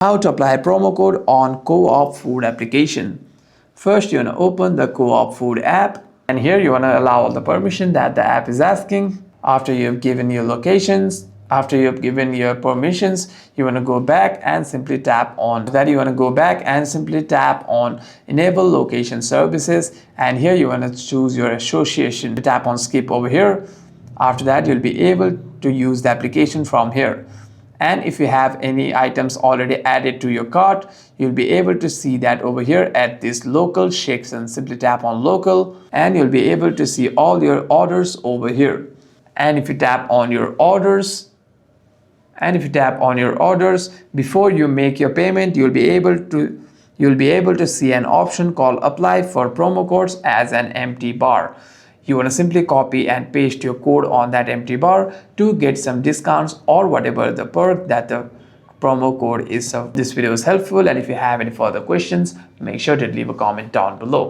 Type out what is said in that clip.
How to apply promo code on Co-op Food application. First, you want to open the Co-op Food app, and here you want to allow all the permission that the app is asking. After you've given your locations, after you've given your permissions, you want to go back and simply tap on that. You want to go back and simply tap on enable location services, and here you want to choose your association. Tap on skip over here. After that, you'll be able to use the application from here. And if you have any items already added to your cart, you'll be able to see that over here at this local section. Simply tap on local and you'll be able to see all your orders over here. And if you tap on your orders, before you make your payment, you'll be able to see an option called apply for promo codes as an empty bar. You want to simply copy and paste your code on that empty bar to get some discounts or whatever the perk that the promo code is. So this video is helpful, and if you have any further questions, make sure to leave a comment down below.